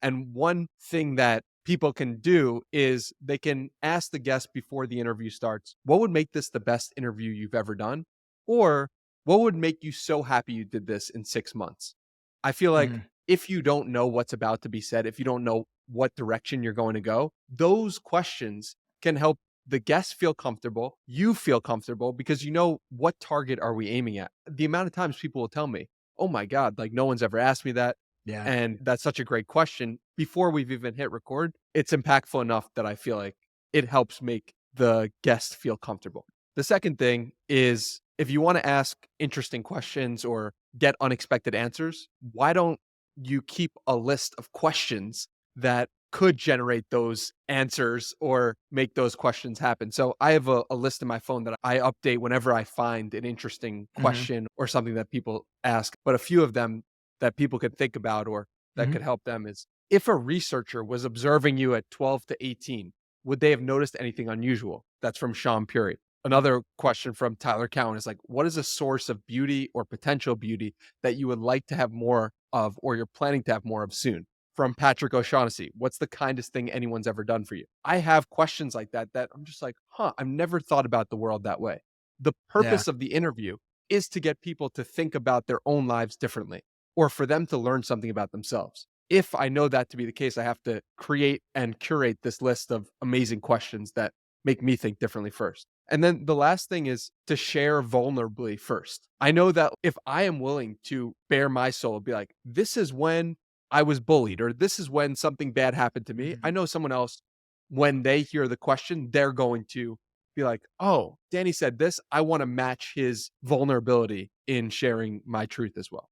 And one thing that people can do is they can ask the guest before the interview starts, what would make this the best interview you've ever done? Or what would make you so happy you did this in 6 months? I feel like Mhm. if you don't know what's about to be said, if you don't know what direction you're going to go, those questions can help the guests feel comfortable, you feel comfortable because you know what target are we aiming at. The amount of times people will tell me, "Oh my god, like no one's ever asked me that." Yeah. And that's such a great question. Before we've even hit record, it's impactful enough that I feel like it helps make the guest feel comfortable. The second thing is if you want to ask interesting questions or get unexpected answers, why don't you keep a list of questions that could generate those answers or make those questions happen? So I have a list in my phone that I update whenever I find an interesting Mhm. question or something that people ask. But a few of them that people could think about or that Mhm. could help them is if a researcher was observing you at 12 to 18, would they have noticed anything unusual? That's from Sean Puri. Another question from Tyler Cowan is like, what is a source of beauty or potential beauty that you would like to have more of or you're planning to have more of soon? From Patrick O'Shaughnessy, what's the kindest thing anyone's ever done for you? I have questions like that that I'm just like, huh, I've never thought about the world that way. The Yeah. purpose of the interview is to get people to think about their own lives differently or for them to learn something about themselves. If I know that to be the case, I have to create and curate this list of amazing questions that make me think differently first. And then the last thing is to share vulnerably first. I know that if I am willing to bare my soul, be like, this is when I was bullied, or this is when something bad happened to me. I Mhm. know someone else, when they hear the question, they're going to be like, oh, Danny said this. I want to match his vulnerability in sharing my truth as well.